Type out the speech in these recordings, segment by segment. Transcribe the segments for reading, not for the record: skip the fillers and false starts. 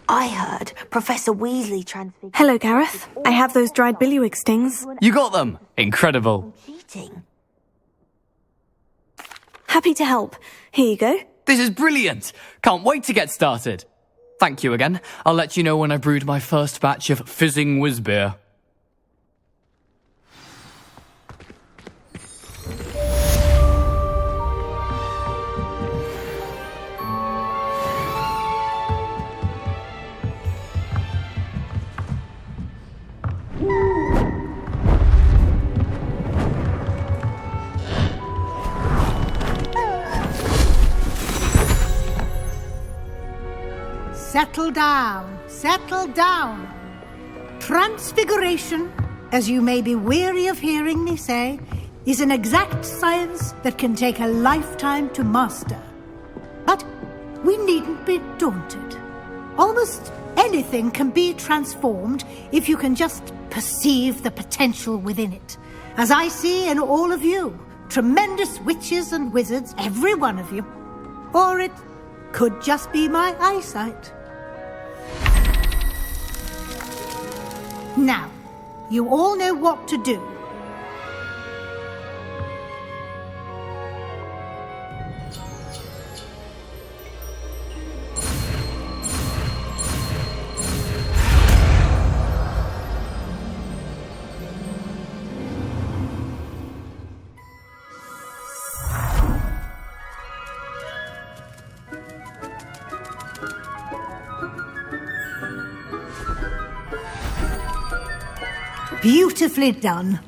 I heard Professor Weasley transfigured... Hello, Gareth. I have those dried billywig stings. You got them! Incredible. Cheating. Happy to help. Here you go. This is brilliant! Can't wait to get started. Thank you again. I'll let you know when I brewed my first batch of fizzing whiz-beer. Settle down, settle down. Transfiguration, as you may be weary of hearing me say, is an exact science that can take a lifetime to master. But we needn't be daunted. Almost anything can be transformed if you can just perceive the potential within it. As I see in all of you, tremendous witches and wizards, every one of you. Or it could just be my eyesight. Now, you all know what to do. Beautifully done.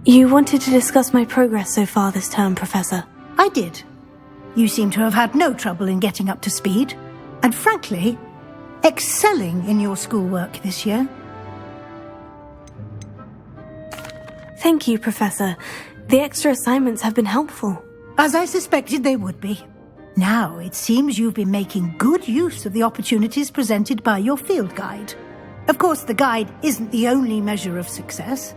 You wanted to discuss my progress so far this term, Professor. I did. You seem to have had no trouble in getting up to speed, and frankly, excelling in your schoolwork this year. Thank you, Professor. The extra assignments have been helpful. As I suspected they would be. Now, it seems you've been making good use of the opportunities presented by your field guide. Of course, the guide isn't the only measure of success.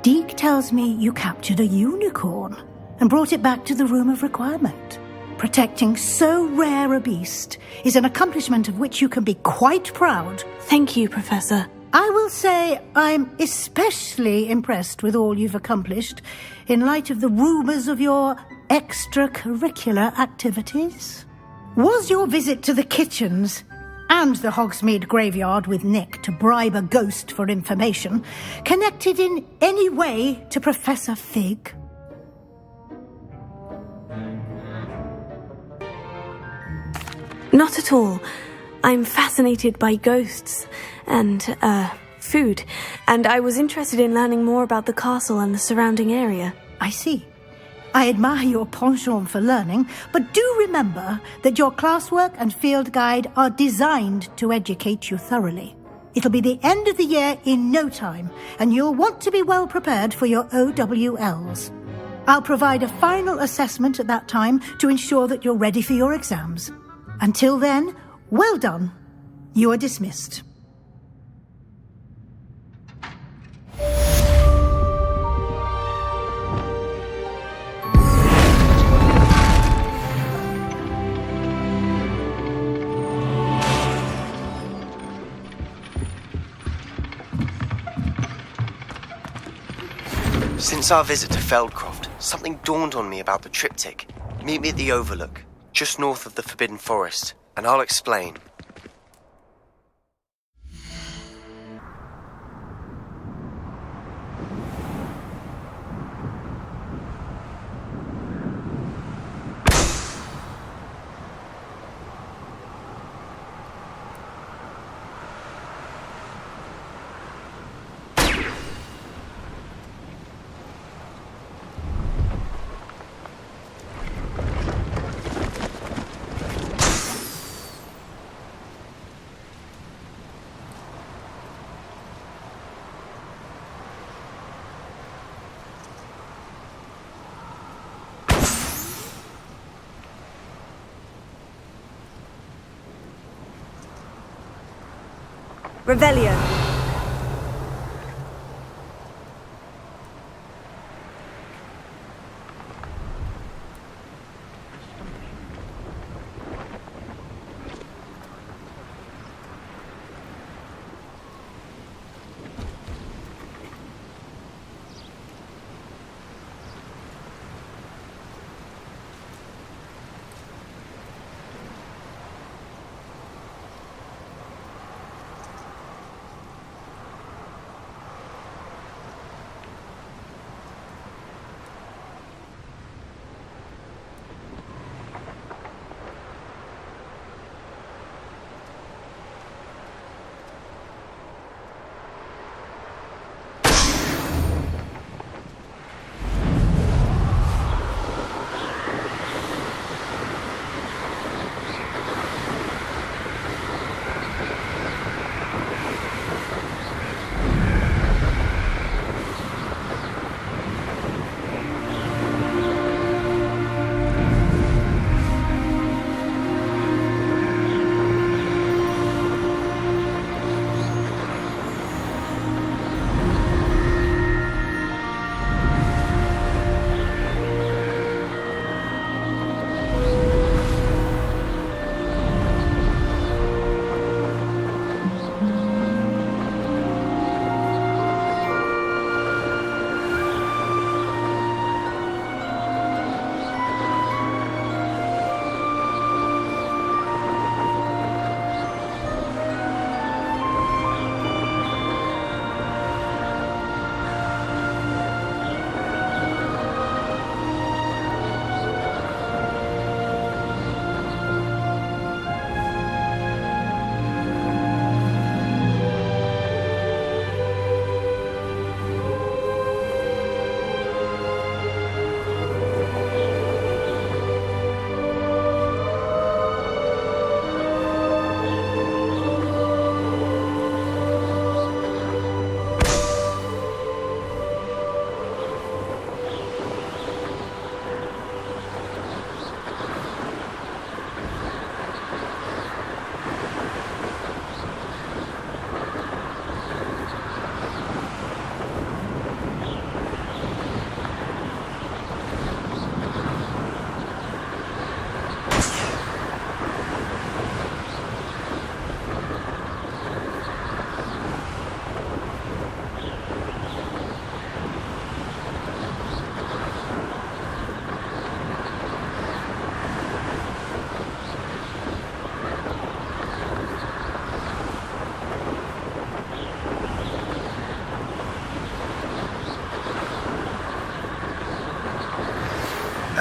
Deke tells me you captured a unicorn and brought it back to the Room of Requirement. Protecting so rare a beast is an accomplishment of which you can be quite proud. Thank you, Professor. I will say I'm especially impressed with all you've accomplished in light of the rumours of your extracurricular activities. Was your visit to the kitchens and the Hogsmeade graveyard with Nick to bribe a ghost for information connected in any way to Professor Fig? Not at all. I'm fascinated by ghosts and, food, and I was interested in learning more about the castle and the surrounding area. I see. I admire your penchant for learning, but do remember that your classwork and field guide are designed to educate you thoroughly. It'll be the end of the year in no time, and you'll want to be well prepared for your OWLs. I'll provide a final assessment at that time to ensure that you're ready for your exams. Until then, well done. You are dismissed. Since our visit to Feldcroft, something dawned on me about the triptych. Meet me at the Overlook, just north of the Forbidden Forest, and I'll explain. Revelio.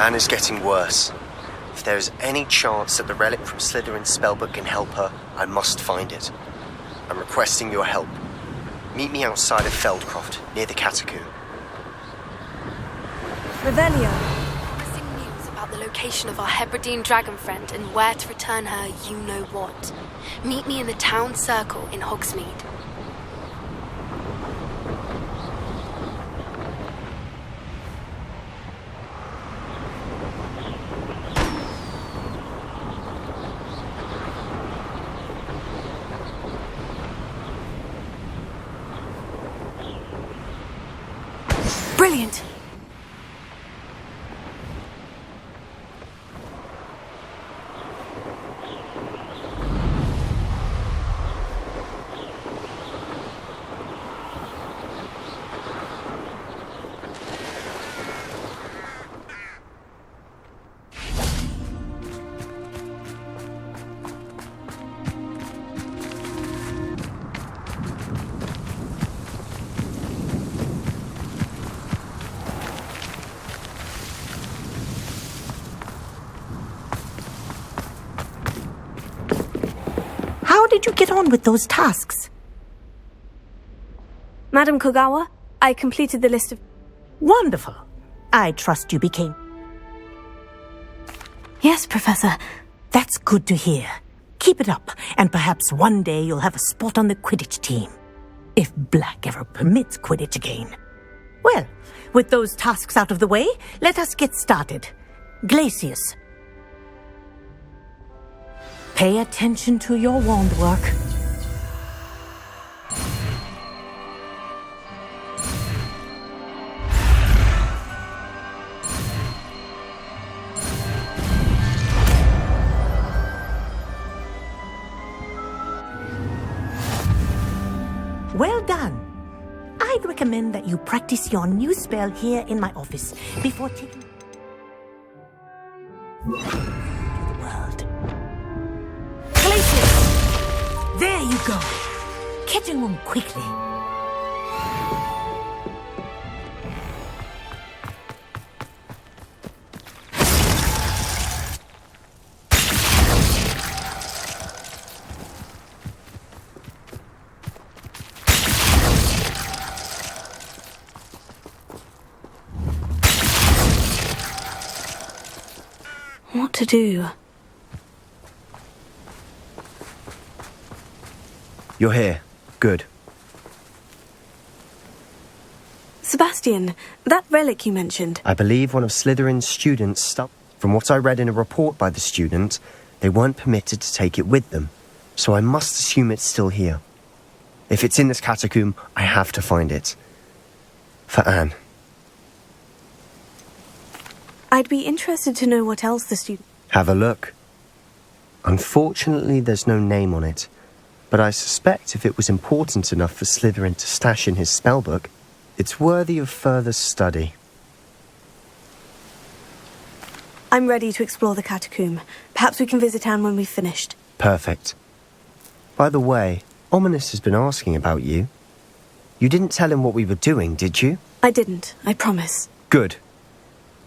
Anne is getting worse. If there is any chance that the relic from Slytherin's spellbook can help her, I must find it. I'm requesting your help. Meet me outside of Feldcroft, near the catacomb. Revelio. Pressing news about the location of our Hebridean dragon friend and where to return her you-know-what. Meet me in the town circle in Hogsmeade. Brilliant! How did you get on with those tasks? Madam Kogawa, I completed the list of... Wonderful. I trust you became... Yes, Professor. That's good to hear. Keep it up, and perhaps one day you'll have a spot on the Quidditch team. If Black ever permits Quidditch again. Well, with those tasks out of the way, let us get started. Glacius. Pay attention to your wand work. Anne, I'd recommend that you practice your new spell here in my office before taking to the world. Glacius! There you go. Catching on quickly. What to do? You're here. Good. Sebastian, that relic you mentioned. I believe one of Slytherin's students stuck. From what I read in a report by the student, they weren't permitted to take it with them, so I must assume it's still here. If it's in this catacomb, I have to find it. For Anne. I'd be interested to know what else the student... Have a look. Unfortunately, there's no name on it, but I suspect if it was important enough for Slytherin to stash in his spellbook, it's worthy of further study. I'm ready to explore the catacomb. Perhaps we can visit Anne when we've finished. Perfect. By the way, Ominous has been asking about you. You didn't tell him what we were doing, did you? I didn't, I promise. Good.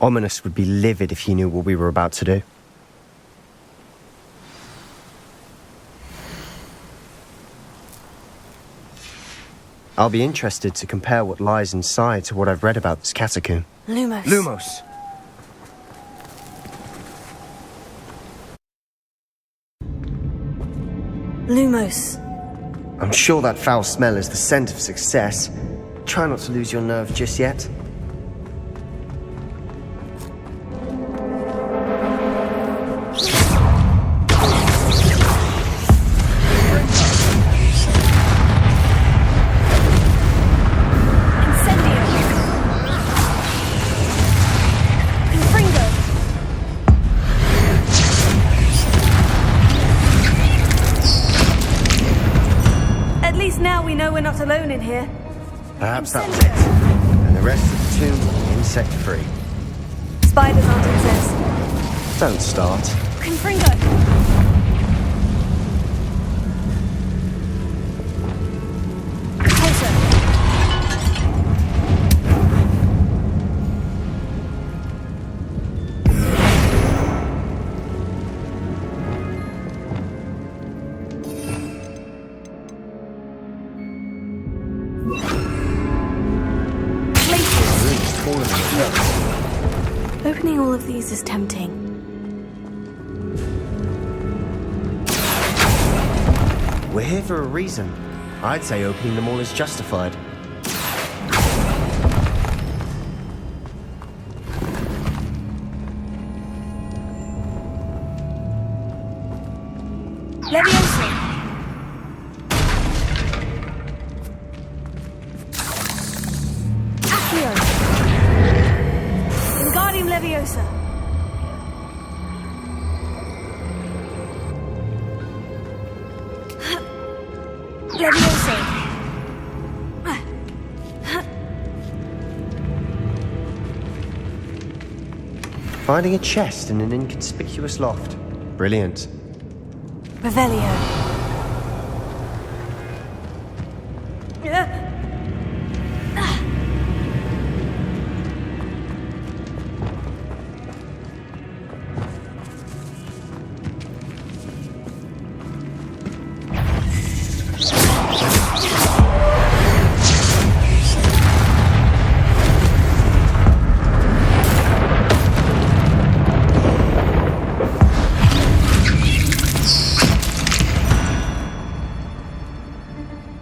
Ominous would be livid if he knew what we were about to do. I'll be interested to compare what lies inside to what I've read about this catacomb. Lumos. Lumos! Lumos. I'm sure that foul smell is the scent of success. Try not to lose your nerve just yet. Alone in here. Perhaps that was it. And the rest of the tomb will be insect-free. Spiders aren't exist. Don't start. Confringo. Closer. Opening all of these is tempting. We're here for a reason. I'd say opening them all is justified. Leviosa. Accio. Wingardium Leviosa. Leviosa. Finding a chest in an inconspicuous loft. Brilliant. Revelio.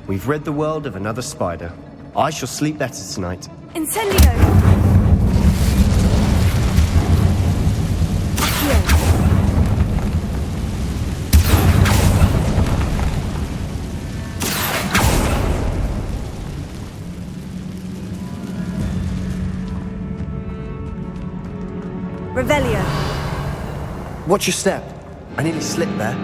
We've rid the world of another spider. I shall sleep better tonight. Incendio. Accio. Revelio. Watch your step. I nearly slipped there.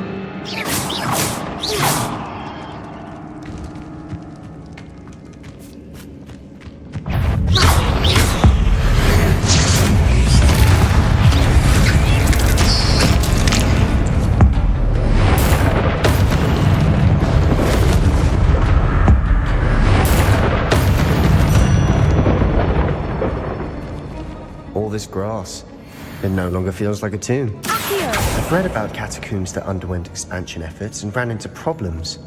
this grass. It no longer feels like a tomb. I've read about catacombs that underwent expansion efforts and ran into problems,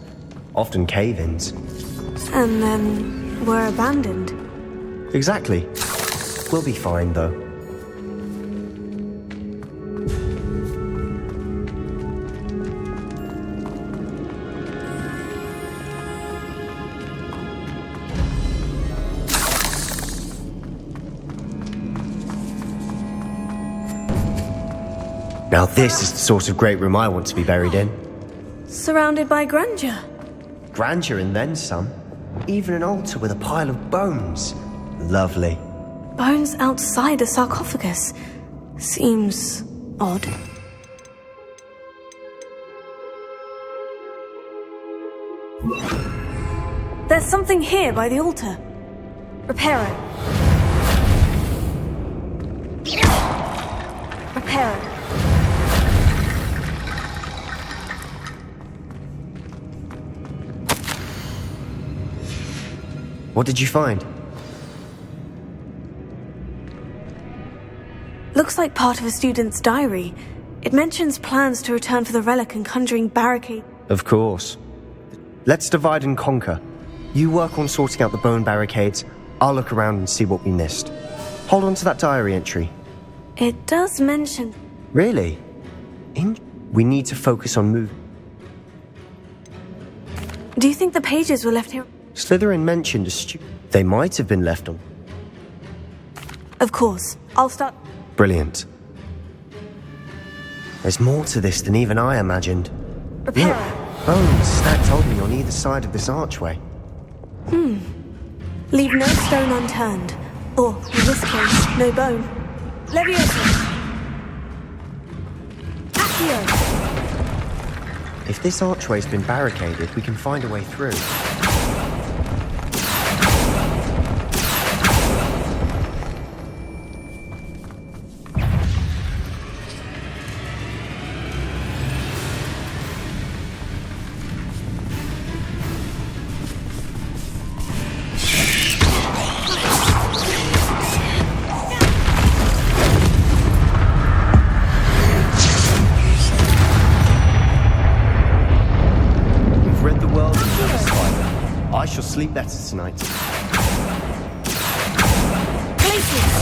often cave-ins. And then were abandoned. Exactly. We'll be fine, though. Now this is the sort of great room I want to be buried in. Surrounded by grandeur. Grandeur and then some. Even an altar with a pile of bones. Lovely. Bones outside a sarcophagus. Seems odd. There's something here by the altar. Repair it. Repair it. What did you find? Looks like part of a student's diary. It mentions plans to return for the relic and conjuring barricade. Of course. Let's divide and conquer. You work on sorting out the bone barricades. I'll look around and see what we missed. Hold on to that diary entry. It does mention... Really? We need to focus on move. Do you think the pages were left here? Slytherin mentioned a They might have been left on. Of course. I'll start... Brilliant. There's more to this than even I imagined. Repair Look, it. bones stacked oddly on either side of this archway. Leave no stone unturned. Or, in this case, no bone. Leviosa! Accio! If this archway's been barricaded, we can find a way through. Sleep better tonight. Glacius!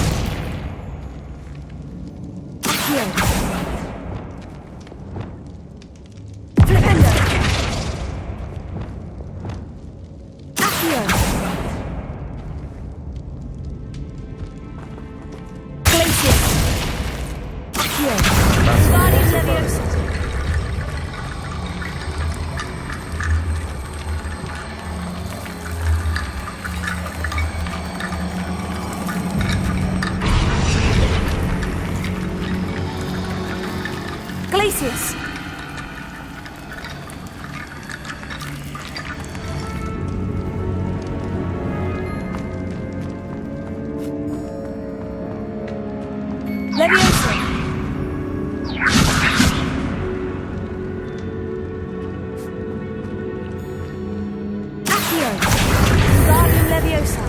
Accio! Flipendo! Accio! Glacius! Accio! Guardian Leviosa! Glacius! Leviosa! Accio! Guardian Leviosa!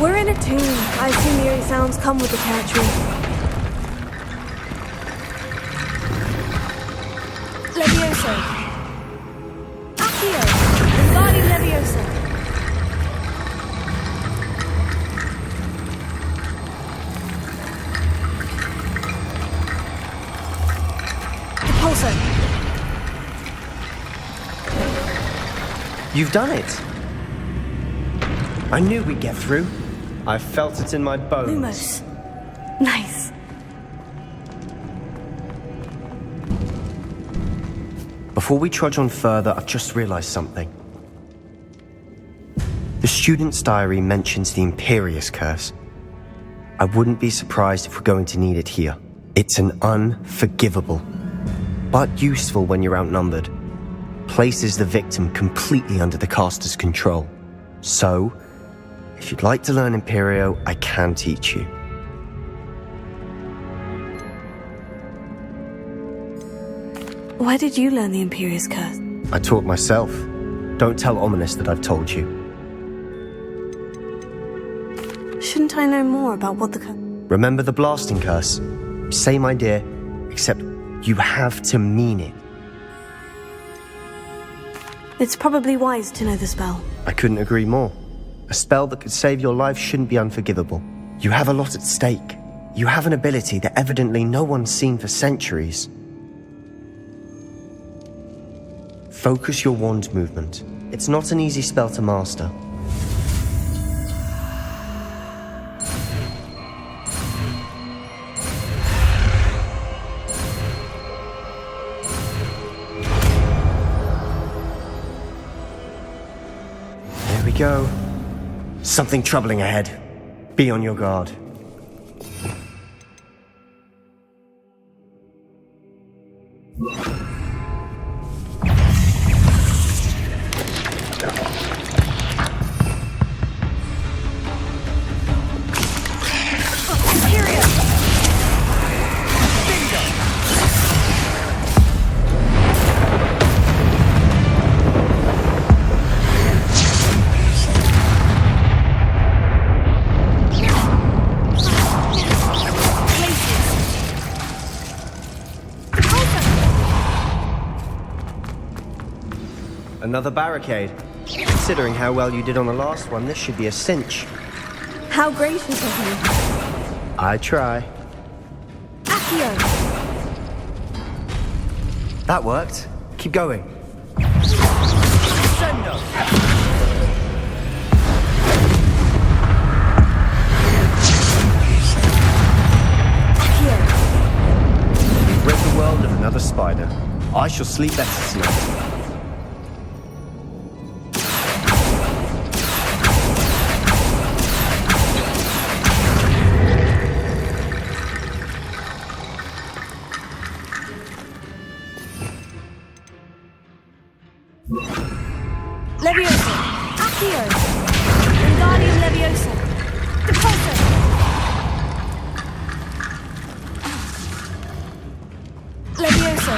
We're in a tomb. I assume eerie sounds come with the territory. Leviosa! Accio! Guardian Leviosa! Repulsor! You've done it! I knew we'd get through. I felt it in my bones. Lumos. Nice. Before we trudge on further, I've just realized something. The student's diary mentions the Imperious Curse. I wouldn't be surprised if we're going to need it here. It's an unforgivable, but useful when you're outnumbered. places the victim completely under the caster's control. So, if you'd like to learn Imperio, I can teach you. Why did you learn the Imperious Curse? I taught myself. Don't tell Ominous that I've told you. Shouldn't I know more about what the curse... Remember the blasting curse? Same idea, except you have to mean it. It's probably wise to know the spell. I couldn't agree more. A spell that could save your life shouldn't be unforgivable. You have a lot at stake. You have an ability that evidently no one's seen for centuries. Focus your wand movement. It's not an easy spell to master. There we go. Something troubling ahead. Be on your guard. Another barricade. Considering how well you did on the last one, this should be a cinch. How gracious of you. I try. Accio! That worked. Keep going. You've rid the world of another spider. I shall sleep better tonight. Leviosa! Accio! Wingardium Leviosa! Depulso! Leviosa!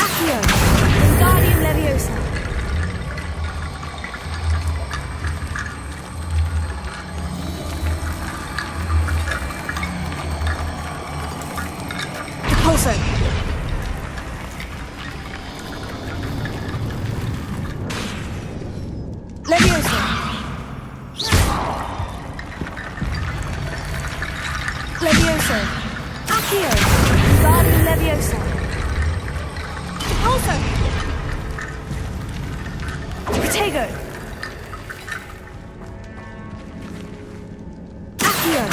Accio! Wingardium Leviosa! Depulso! Leviosa! Leviosa! Accio! Wingardium Leviosa! Depulso! Protego! Accio!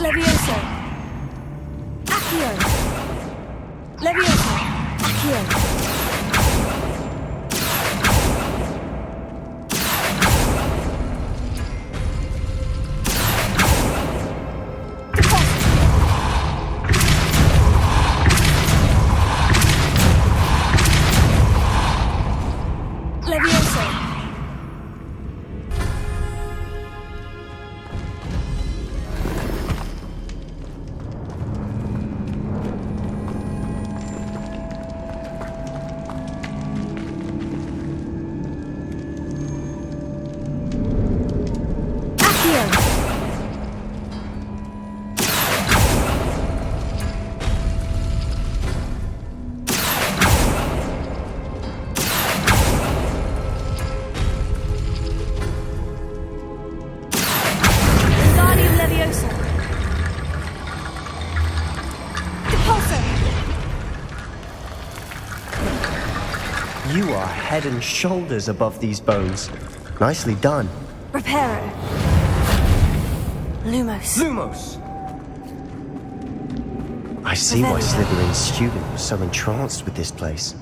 Leviosa! Accio! Leviosa! Accio! Leviosa! You are head and shoulders above these bones. Nicely done. Reparo. Lumos. Lumos! I see why Slytherin's student was so entranced with this place.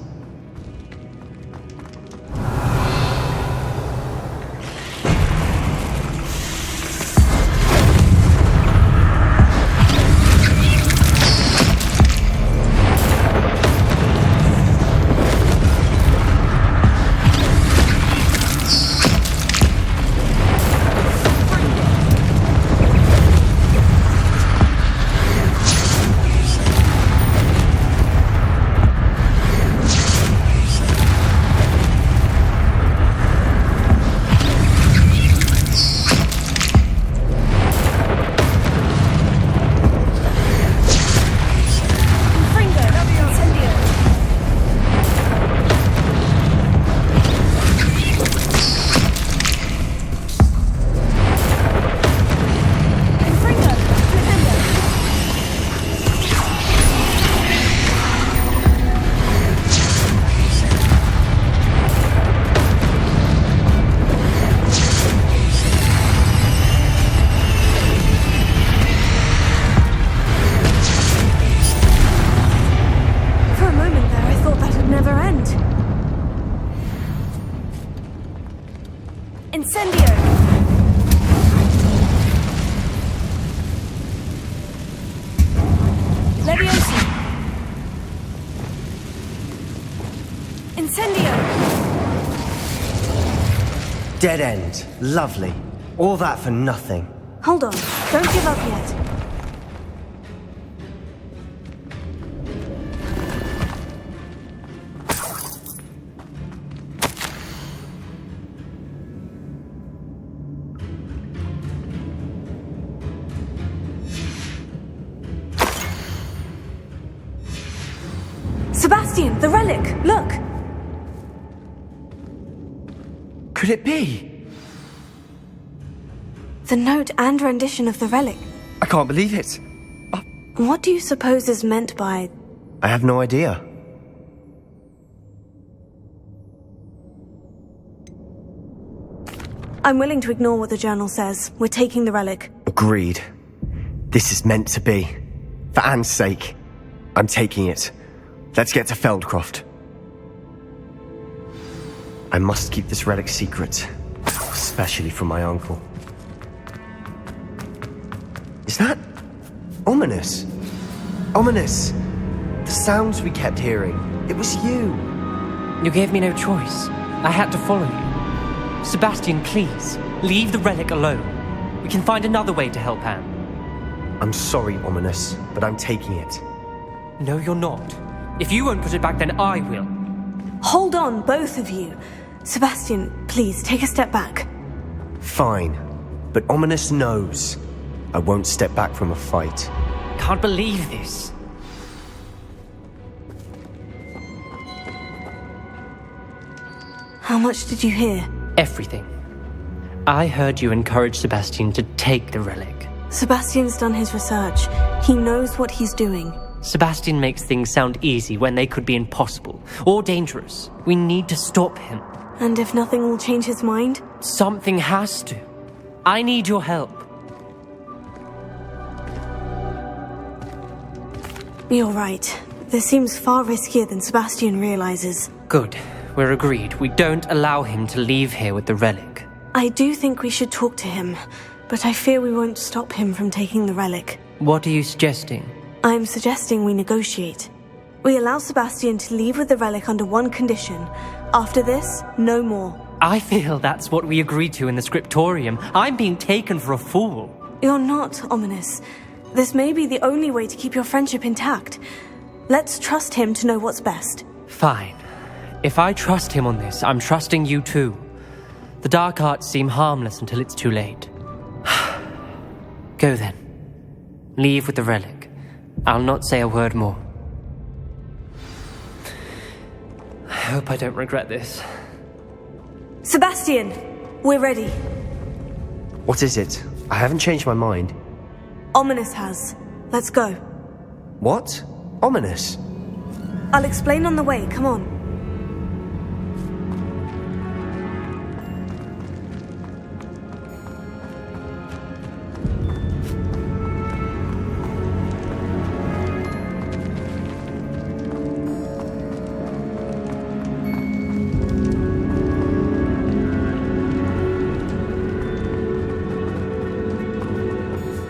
Dead end. Lovely. All that for nothing. Hold on. Don't give up yet. Sebastian, the relic! Look! Could it be? The note and rendition of the relic. I can't believe it. What do you suppose is meant by... I have no idea. I'm willing to ignore what the journal says. We're taking the relic. Agreed. This is meant to be. For Anne's sake. I'm taking it. Let's get to Feldcroft. I must keep this relic secret. Especially from my uncle. Is that... ominous? Ominous! The sounds we kept hearing. It was you. You gave me no choice. I had to follow you. Sebastian, please, leave the relic alone. We can find another way to help Anne. I'm sorry, Ominous, but I'm taking it. No, you're not. If you won't put it back, then I will. Hold on, both of you. Sebastian, please, take a step back. Fine. But Ominous knows. I won't step back from a fight. Can't believe this. How much did you hear? Everything. I heard you encourage Sebastian to take the relic. Sebastian's done his research. He knows what he's doing. Sebastian makes things sound easy when they could be impossible or dangerous. We need to stop him. And if nothing will change his mind? Something has to. I need your help. You're right. This seems far riskier than Sebastian realizes. Good. We're agreed. We don't allow him to leave here with the relic. I do think we should talk to him, but I fear we won't stop him from taking the relic. What are you suggesting? I'm suggesting we negotiate. We allow Sebastian to leave with the relic under one condition. After this, no more. I feel that's what we agreed to in the scriptorium. I'm being taken for a fool. You're not, Ominous. This may be the only way to keep your friendship intact. Let's trust him to know what's best. Fine. If I trust him on this, I'm trusting you too. The dark arts seem harmless until it's too late. Go then. Leave with the relic. I'll not say a word more. I hope I don't regret this. Sebastian! We're ready. What is it? I haven't changed my mind. Ominous has. Let's go. What? Ominous? I'll explain on the way, come on.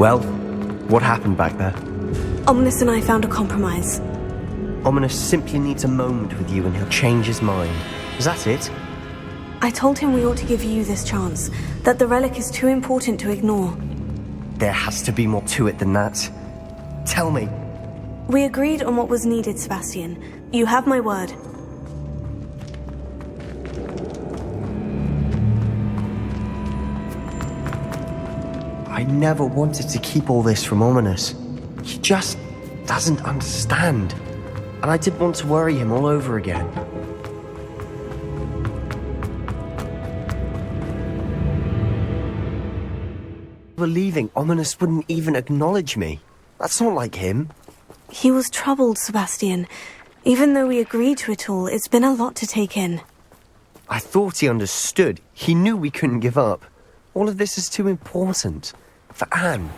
Well, what happened back there? Ominous and I found a compromise. Ominous simply needs a moment with you and he'll change his mind. Is that it? I told him we ought to give you this chance, that the relic is too important to ignore. There has to be more to it than that. Tell me. We agreed on what was needed, Sebastian. You have my word. I never wanted to keep all this from Ominous. He just doesn't understand. And I didn't want to worry him all over again. Believing Ominous wouldn't even acknowledge me. That's not like him. He was troubled, Sebastian. Even though we agreed to it all, it's been a lot to take in. I thought he understood. He knew we couldn't give up. All of this is too important. For Anne.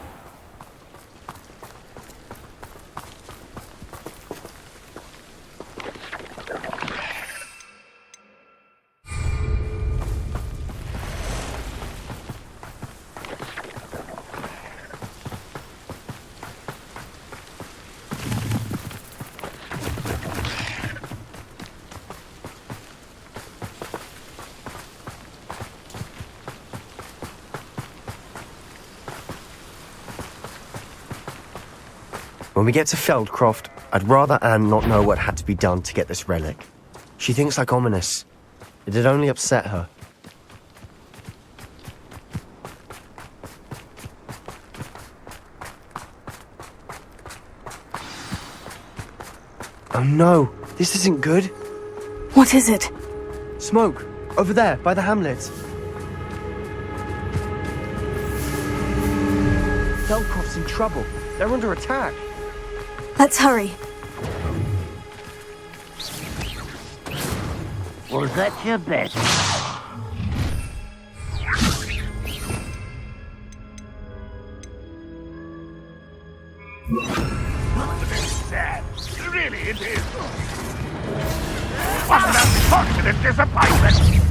When we get to Feldcroft, I'd rather Anne not know what had to be done to get this relic. She thinks like Ominous. It'd only upset her. Oh no, this isn't good. What is it? Smoke, over there, by the hamlet. Feldcroft's in trouble. They're under attack. Let's hurry. Was that your best? Sad. Really, it is. What an unfortunate disappointment!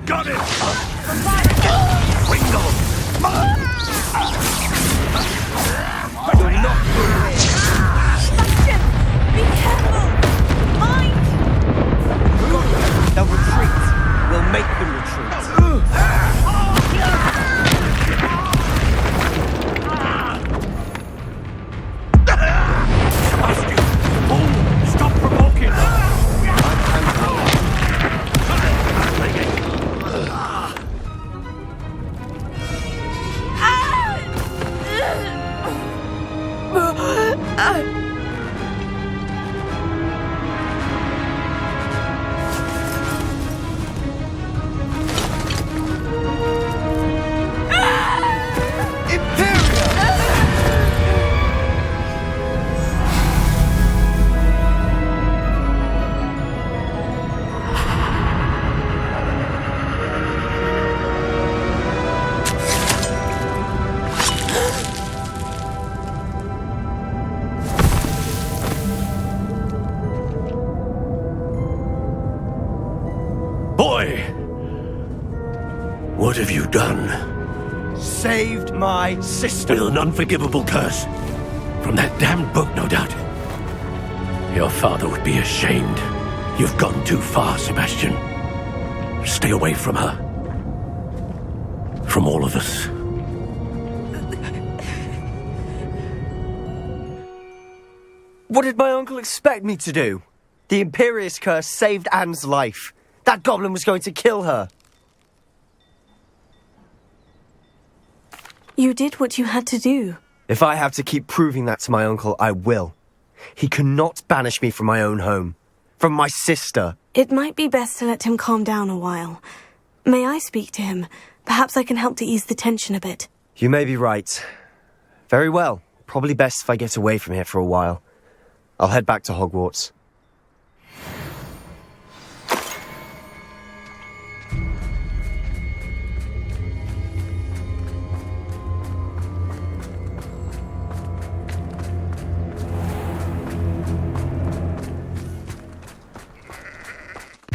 Got it! They'll retreat. We'll make them retreat. Stop provoking! Boy! What have you done? saved my sister. With an unforgivable curse. From that damned book, no doubt. Your father would be ashamed. You've gone too far, Sebastian. Stay away from her. From all of us. What did my uncle expect me to do? The Imperious curse saved Anne's life. That goblin was going to kill her. You did what you had to do. If I have to keep proving that to my uncle, I will. He cannot banish me from my own home. From my sister. It might be best to let him calm down a while. May I speak to him? Perhaps I can help to ease the tension a bit. You may be right. Very well. Probably best if I get away from here for a while. I'll head back to Hogwarts.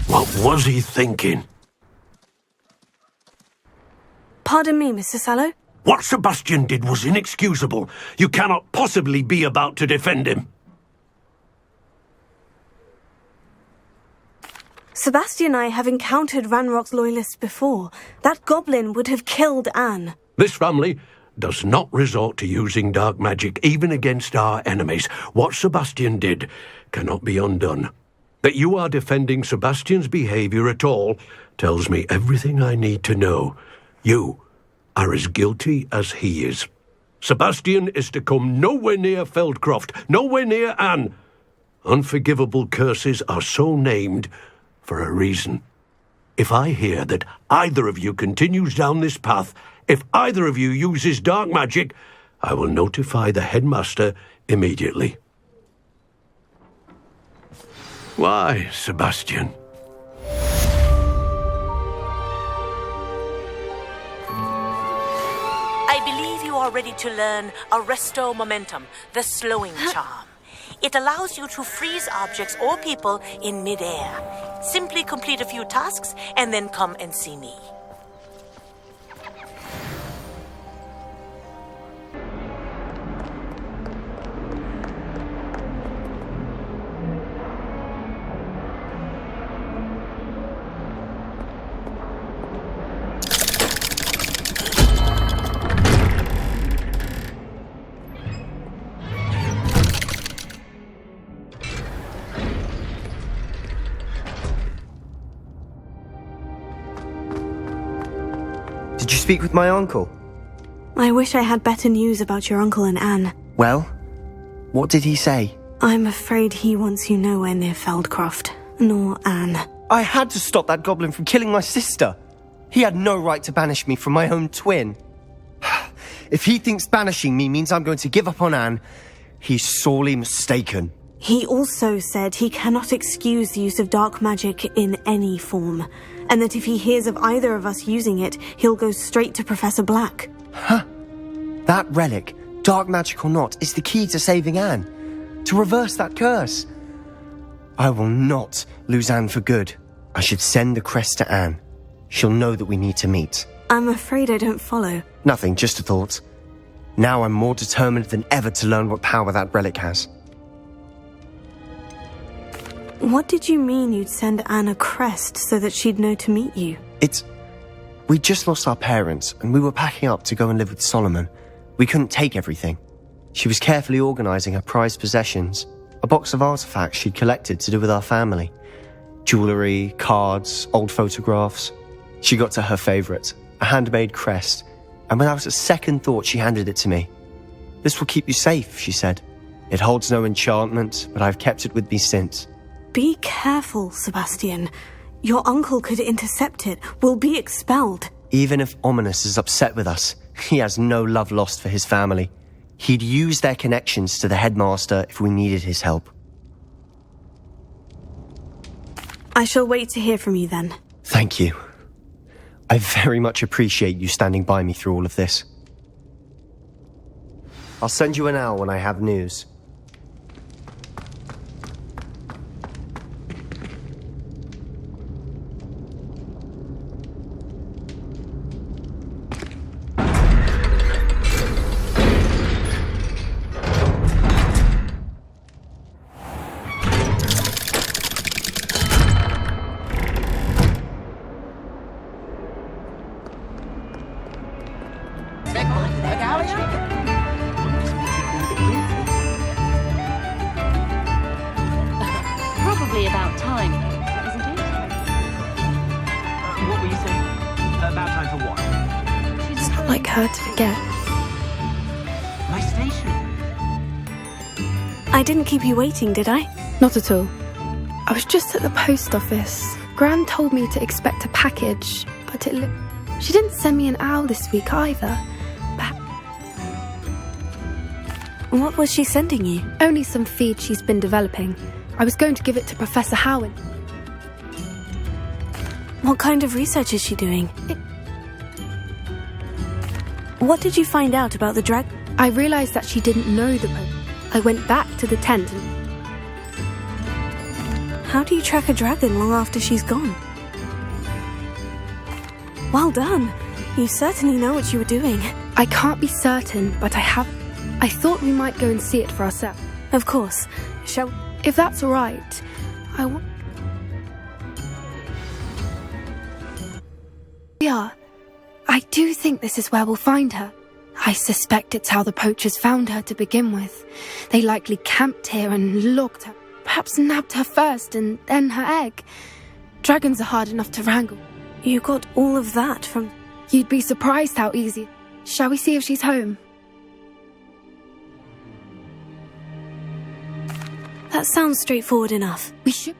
What was he thinking? Pardon me, Mr. Sallow? What Sebastian did was inexcusable. You cannot possibly be about to defend him. Sebastian and I have encountered Ranrock's loyalists before. That goblin would have killed Anne. This family does not resort to using dark magic even against our enemies. What Sebastian did cannot be undone. That you are defending Sebastian's behavior at all tells me everything I need to know. You are as guilty as he is. Sebastian is to come nowhere near Feldcroft, nowhere near Anne. Unforgivable curses are so named for a reason. If I hear that either of you continues down this path, if either of you uses dark magic, I will notify the headmaster immediately. Why, Sebastian? I believe you are ready to learn Arresto Momentum, the slowing charm. It allows you to freeze objects or people in midair. Simply complete a few tasks and then come and see me. Did you speak with my uncle? I wish I had better news about your uncle and Anne. Well, what did he say? I'm afraid he wants you nowhere near Feldcroft, nor Anne. I had to stop that goblin from killing my sister. He had no right to banish me from my own twin. If he thinks banishing me means I'm going to give up on Anne, he's sorely mistaken. He also said he cannot excuse the use of dark magic in any form, and that if he hears of either of us using it, he'll go straight to Professor Black. Huh? That relic, dark magic or not, is the key to saving Anne. To reverse that curse. I will not lose Anne for good. I should send the crest to Anne. She'll know that we need to meet. I'm afraid I don't follow. Nothing, just a thought. Now I'm more determined than ever to learn what power that relic has. What did you mean you'd send Anne a crest so that she'd know to meet you? We just lost our parents, and we were packing up to go and live with Solomon. We couldn't take everything. She was carefully organising her prized possessions, a box of artefacts she'd collected to do with our family. Jewellery, cards, old photographs. She got to her favourite, a handmade crest, and without a second thought she handed it to me. "This will keep you safe," she said. "It holds no enchantment, but I've kept it with me since." Be careful, Sebastian. Your uncle could intercept it. We'll be expelled. Even if Ominous is upset with us, he has no love lost for his family. He'd use their connections to the headmaster if we needed his help. I shall wait to hear from you then. Thank you. I very much appreciate you standing by me through all of this. I'll send you an owl when I have news. her to forget. My station. I didn't keep you waiting, did I? Not at all. I was just at the post office. Gran told me to expect a package, but she didn't send me an owl this week either. What was she sending you? Only some feed she's been developing. I was going to give it to Professor Howin. What kind of research is she doing? What did you find out about the dragon? I realized that she didn't know the Pope. I went back to the tent and... How do you track a dragon long after she's gone? Well done. You certainly know what you were doing. I can't be certain, but I thought we might go and see it for ourselves. Of course. Shall... If that's all right, Yeah, I do think this is where we'll find her. I suspect it's how the poachers found her to begin with. They likely camped here and logged her. Perhaps nabbed her first and then her egg. Dragons are hard enough to wrangle. You got all of that from... You'd be surprised how easy. Shall we see if she's home? That sounds straightforward enough. We should...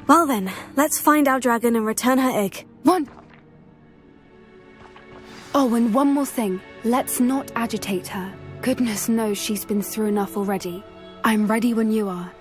Well then, let's find our dragon and return her egg. Oh, and one more thing. Let's not agitate her. Goodness knows she's been through enough already. I'm ready when you are.